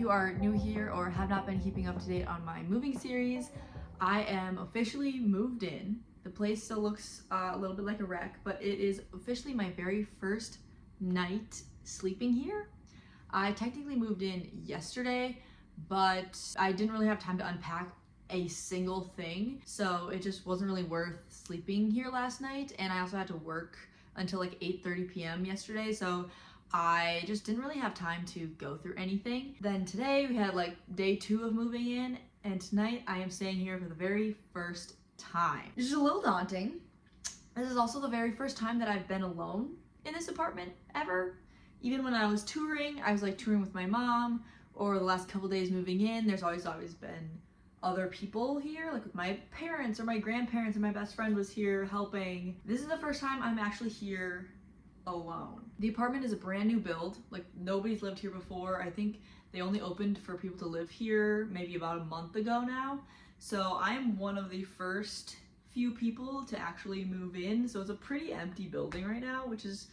you are new here or have not been keeping up to date on my moving series, I am officially moved in. The place still looks a little bit like a wreck, but it is officially my very first night sleeping here. I technically moved in yesterday, but I didn't really have time to unpack a single thing, so it just wasn't really worth sleeping here last night. And I also had to work until like 8:30 p.m. yesterday, so I just didn't really have time to go through anything. Then today we had like day 2 of moving in, and tonight I am staying here for the very first time. It's just a little daunting. This is also the very first time that I've been alone in this apartment ever. Even when I was touring, I was like touring with my mom, or the last couple days moving in, there's always been other people here, like with my parents or my grandparents, and my best friend was here helping. This is the first time I'm actually here alone. The apartment is a brand new build, like nobody's lived here before. I think they only opened for people to live here maybe about a month ago now. So I'm one of the first few people to actually move in. So it's a pretty empty building right now, which is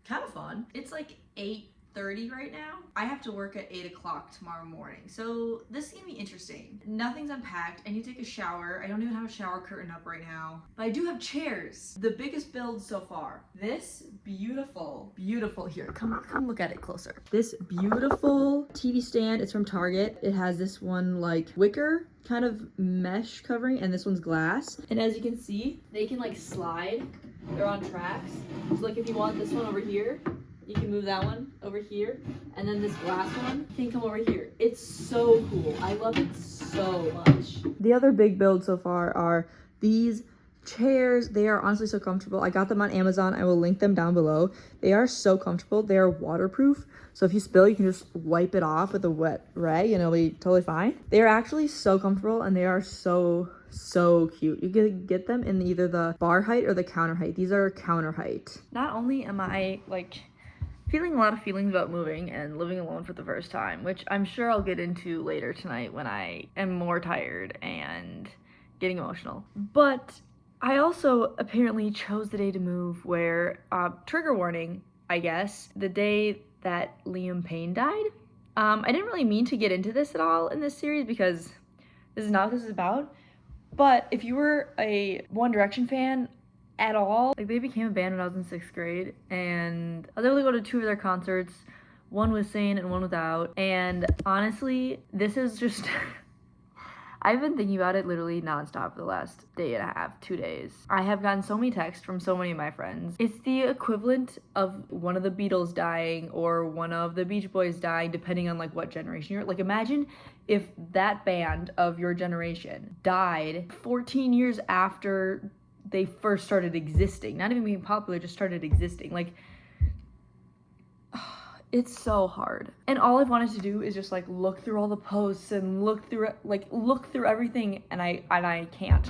kind of fun. It's like 8:30 right now. I have to work at 8 o'clock tomorrow morning, so this is gonna be interesting. Nothing's unpacked. I need to take a shower. I don't even have a shower curtain up right now, but I do have chairs. The biggest build so far. This beautiful here, come look at it closer. This beautiful TV stand, it's from Target. It has this one like wicker kind of mesh covering, and this one's glass. And as you can see, they can like slide. They're on tracks. So like if you want this one over here, you can move that one over here, and then this glass one can come over here. It's so cool. I love it so much. The other big build so far are these chairs. They are honestly so comfortable. I got them on Amazon. I will link them down below. They are so comfortable. They are waterproof, so if you spill, you can just wipe it off with a wet rag and it'll be totally fine. They are actually so comfortable, and they are so cute. You can get them in either the bar height or the counter height. These are counter height. Not only am I like feeling a lot of feelings about moving and living alone for the first time, which I'm sure I'll get into later tonight when I am more tired and getting emotional. But I also apparently chose the day to move where, trigger warning, I guess, the day that Liam Payne died. I didn't really mean to get into this at all in this series because this is not what this is about. But if you were a One Direction fan at all, like they became a band when I was in 6th grade, and I was able to go to 2 of their concerts, one with Sane and one without. And honestly, this is just I've been thinking about it literally nonstop for the last day and a half, 2 days. I have gotten so many texts from so many of my friends. It's the equivalent of one of the Beatles dying or one of the Beach Boys dying, depending on like what generation you're. Like imagine if that band of your generation died 14 years after they first started existing. Not even being popular, just started existing. Like, it's so hard. And all I've wanted to do is just like look through all the posts and look through everything, and I can't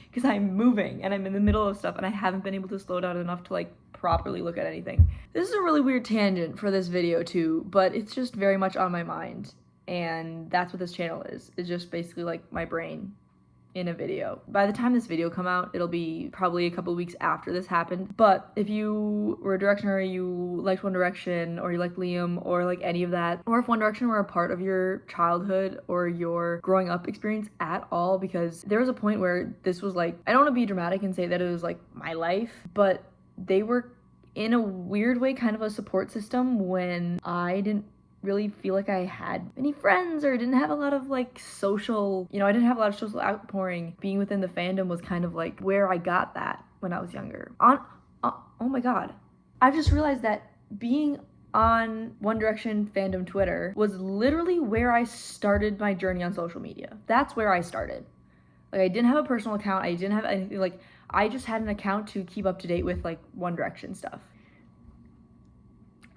because I'm moving and I'm in the middle of stuff, and I haven't been able to slow down enough to like properly look at anything. This is a really weird tangent for this video too, but it's just very much on my mind, and that's what this channel is. It's just basically like my brain in a video. By the time this video come out, it'll be probably a couple weeks after this happened. But if you were a Directioner, or you liked One Direction, or you liked Liam, or like any of that, or if One Direction were a part of your childhood or your growing up experience at all, because there was a point where this was like, I don't want to be dramatic and say that it was like my life, but they were in a weird way kind of a support system when I didn't really feel like I had any friends or didn't have a lot of like social, I didn't have a lot of social outpouring. Being within the fandom was kind of like where I got that when I was younger. Oh my god. I've just realized that being on One Direction fandom Twitter was literally where I started my journey on social media. That's where I started. Like I didn't have a personal account. I didn't have anything. Like I just had an account to keep up to date with like One Direction stuff.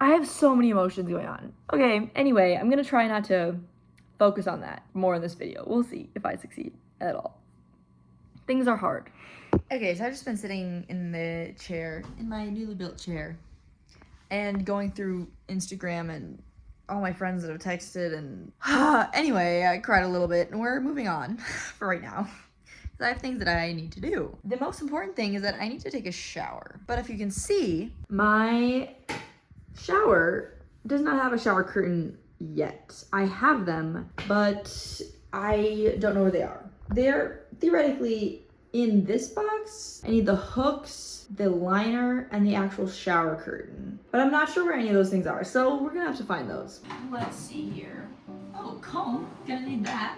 I have so many emotions going on. Okay, anyway, I'm gonna try not to focus on that more in this video. We'll see if I succeed at all. Things are hard. Okay, so I've just been sitting in the chair, in my newly built chair, and going through Instagram and all my friends that have texted, and anyway, I cried a little bit, and we're moving on for right now. I have things that I need to do. The most important thing is that I need to take a shower. But if you can see, my shower does not have a shower curtain yet. I have them, but I don't know where they are. They're theoretically in this box. I need the hooks, the liner, and the actual shower curtain. But I'm not sure where any of those things are, so we're gonna have to find those. Let's see here. Oh, comb, gonna need that.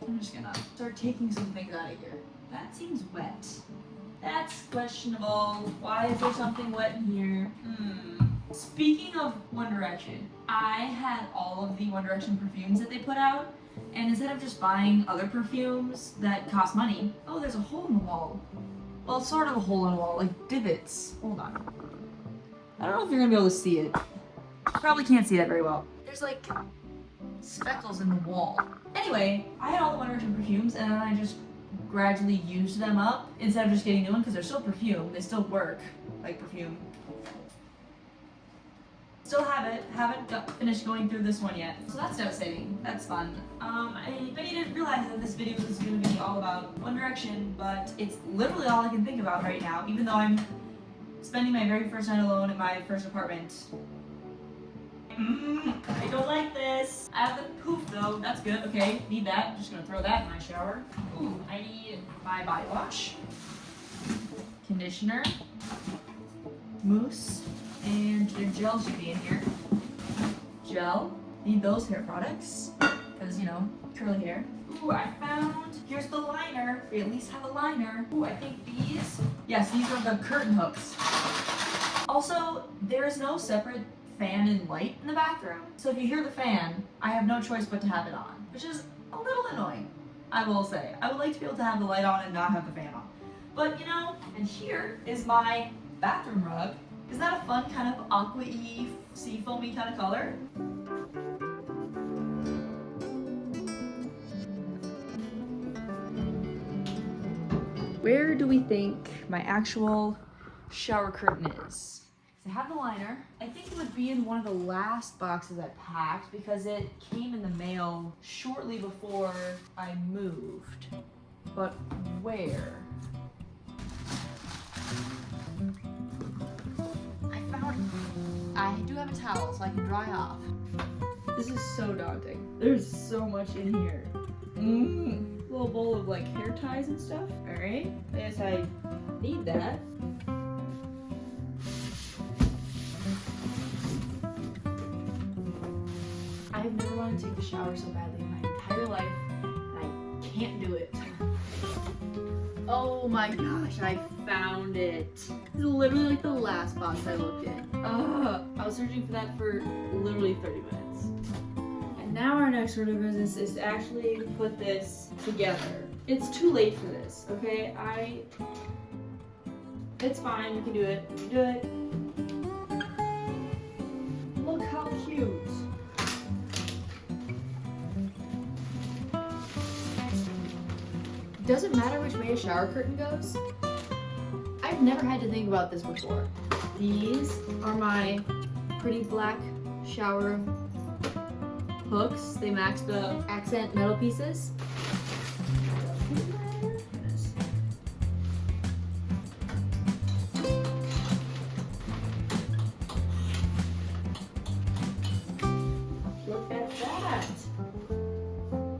I'm just gonna start taking some things out of here. That seems wet. That's questionable. Why is there something wet in here? Speaking of One Direction, I had all of the One Direction perfumes that they put out, and instead of just buying other perfumes that cost money, oh, there's a hole in the wall. Well, it's sort of a hole in the wall, like divots. Hold on. I don't know if you're gonna be able to see it. Probably can't see that very well. There's like speckles in the wall. Anyway, I had all the One Direction perfumes, and then I just gradually used them up instead of just getting new ones because they're still perfume. They still work like perfume. Still haven't finished going through this one yet. So that's devastating. That's fun. I bet you didn't realize that this video was going to be all about One Direction, but it's literally all I can think about right now, even though I'm spending my very first night alone in my first apartment. I don't like this. I have the poof though, that's good, okay, need that. I'm just gonna throw that in my shower. Ooh, I need my body wash, conditioner, mousse, and their gel should be in here. Gel, need those hair products, because you know, curly hair. Ooh, I found, here's the liner. We at least have a liner. Ooh, I think these, yes, these are the curtain hooks. Also, there's no separate fan and light in the bathroom. So if you hear the fan, I have no choice but to have it on, which is a little annoying, I will say. I would like to be able to have the light on and not have the fan on. But you know, and here is my bathroom rug. Isn't that a fun kind of aqua-y, sea foamy kind of color? Where do we think my actual shower curtain is? I have the liner. I think it would be in one of the last boxes I packed because it came in the mail shortly before I moved. But where? I found it. I do have a towel so I can dry off. This is so daunting. There's so much in here. Little bowl of like hair ties and stuff. All right. I guess I need that. I've never wanted to take a shower so badly in my entire life, and I can't do it. Oh my gosh, I found it. This is literally like the last box I looked in. I was searching for that for literally 30 minutes. And now our next order of business is to actually put this together. It's too late for this, okay? It's fine, you can do it. You can do it. Look how cute. Does it matter which way a shower curtain goes? I've never had to think about this before. These are my pretty black shower hooks. They match the accent metal pieces. Look at that!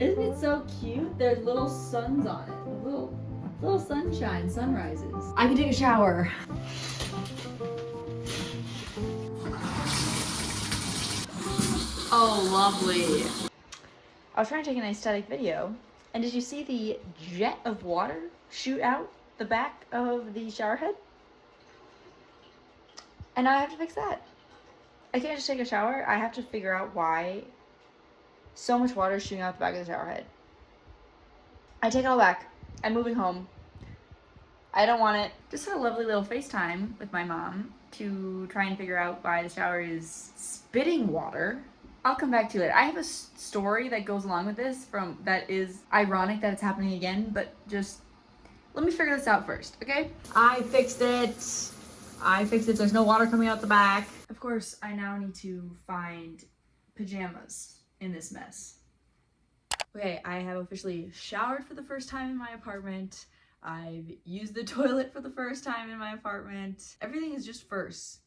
Isn't it so cute? There's little suns on it. Little sunshine, sunrises. I can take a shower. Oh, lovely. I was trying to take an aesthetic video, and did you see the jet of water shoot out the back of the shower head? And now I have to fix that. I can't just take a shower. I have to figure out why so much water is shooting out the back of the shower head. I take it all back. I'm moving home. I don't want it. Just had a lovely little FaceTime with my mom to try and figure out why the shower is spitting water. I'll come back to it. I have a story that goes along with this that is ironic that it's happening again, but just let me figure this out first, okay? I fixed it. There's no water coming out the back. Of course, I now need to find pajamas in this mess. Okay, I have officially showered for the first time in my apartment. I've used the toilet for the first time in my apartment. Everything is just first.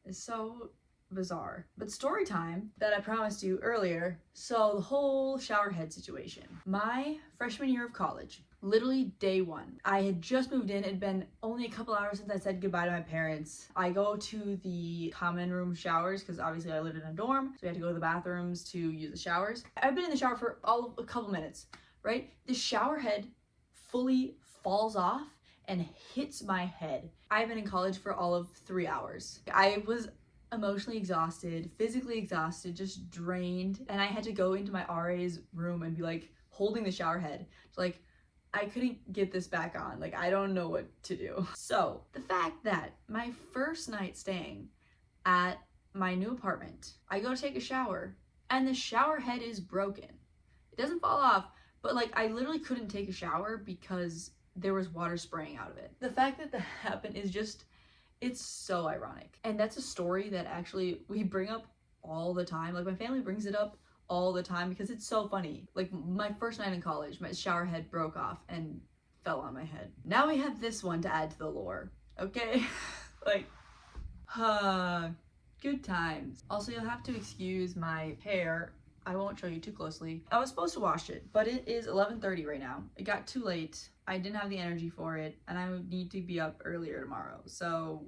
It's so bizarre. But story time that I promised you earlier. So the whole shower head situation. My freshman year of college, literally day one, I had just moved in. It'd been only a couple hours since I said goodbye to my parents. I go to the common room showers because obviously I lived in a dorm, so we had to go to the bathrooms to use the showers. I've been in the shower for a couple minutes, right? The shower head fully falls off and hits my head. I've been in college for all of 3 hours. I was emotionally exhausted, physically exhausted, just drained, and I had to go into my RA's room and be like holding the shower head. So like, I couldn't get this back on. Like, I don't know what to do. So the fact that my first night staying at my new apartment, I go take a shower and the shower head is broken. It doesn't fall off, but like I literally couldn't take a shower because there was water spraying out of it. The fact that happened is just, it's so ironic. And that's a story that actually we bring up all the time. Like my family brings it up all the time because it's so funny. Like my first night in college, my shower head broke off and fell on my head. Now we have this one to add to the lore, okay? Like, good times. Also, you'll have to excuse my hair. I won't show you too closely. I was supposed to wash it, but it is 11:30 right now. It got too late. I didn't have the energy for it, and I would need to be up earlier tomorrow, so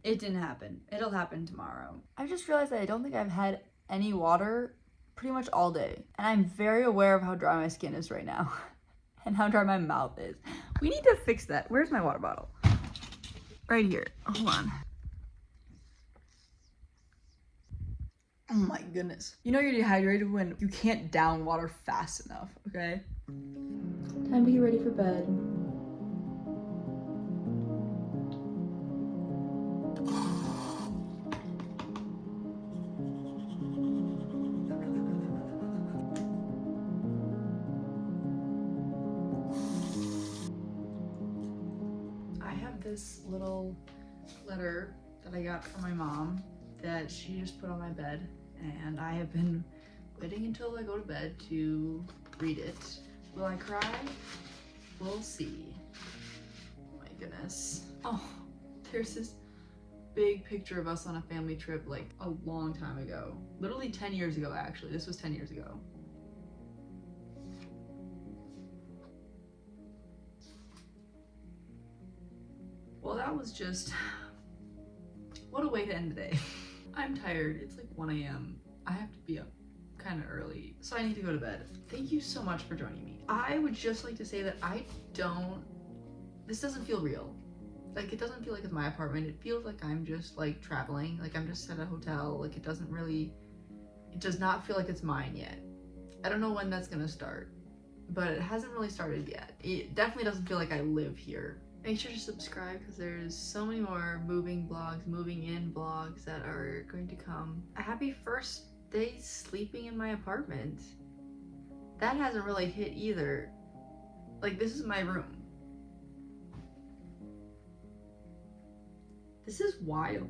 it didn't happen. It'll happen tomorrow. I just realized that I don't think I've had any water pretty much all day, and I'm very aware of how dry my skin is right now and how dry my mouth is. We need to fix that. Where's my water bottle? Right here. Hold on. Oh my goodness. You know you're dehydrated when you can't down water fast enough, okay? Time to get ready for bed. I have this little letter that I got from my mom that she just put on my bed, and I have been waiting until I go to bed to read it. Will I cry? We'll see. Oh my goodness. Oh, there's this big picture of us on a family trip like a long time ago. Literally 10 years ago, actually. This was 10 years ago. Well, that was just, what a way to end the day. I'm tired. It's like 1 a.m. I have to be up kind of early, so I need to go to bed. Thank you so much for joining me. I would just like to say that this doesn't feel real. Like, it doesn't feel like it's my apartment. It feels like I'm just like traveling, like I'm just at a hotel. Like, it does not feel like it's mine yet. I don't know when that's gonna start, but it hasn't really started yet. It definitely doesn't feel like I live here. Make sure to subscribe because there's so many more moving vlogs, moving in vlogs that are going to come. A happy first day sleeping in my apartment. That hasn't really hit either. Like, this is my room. This is wild.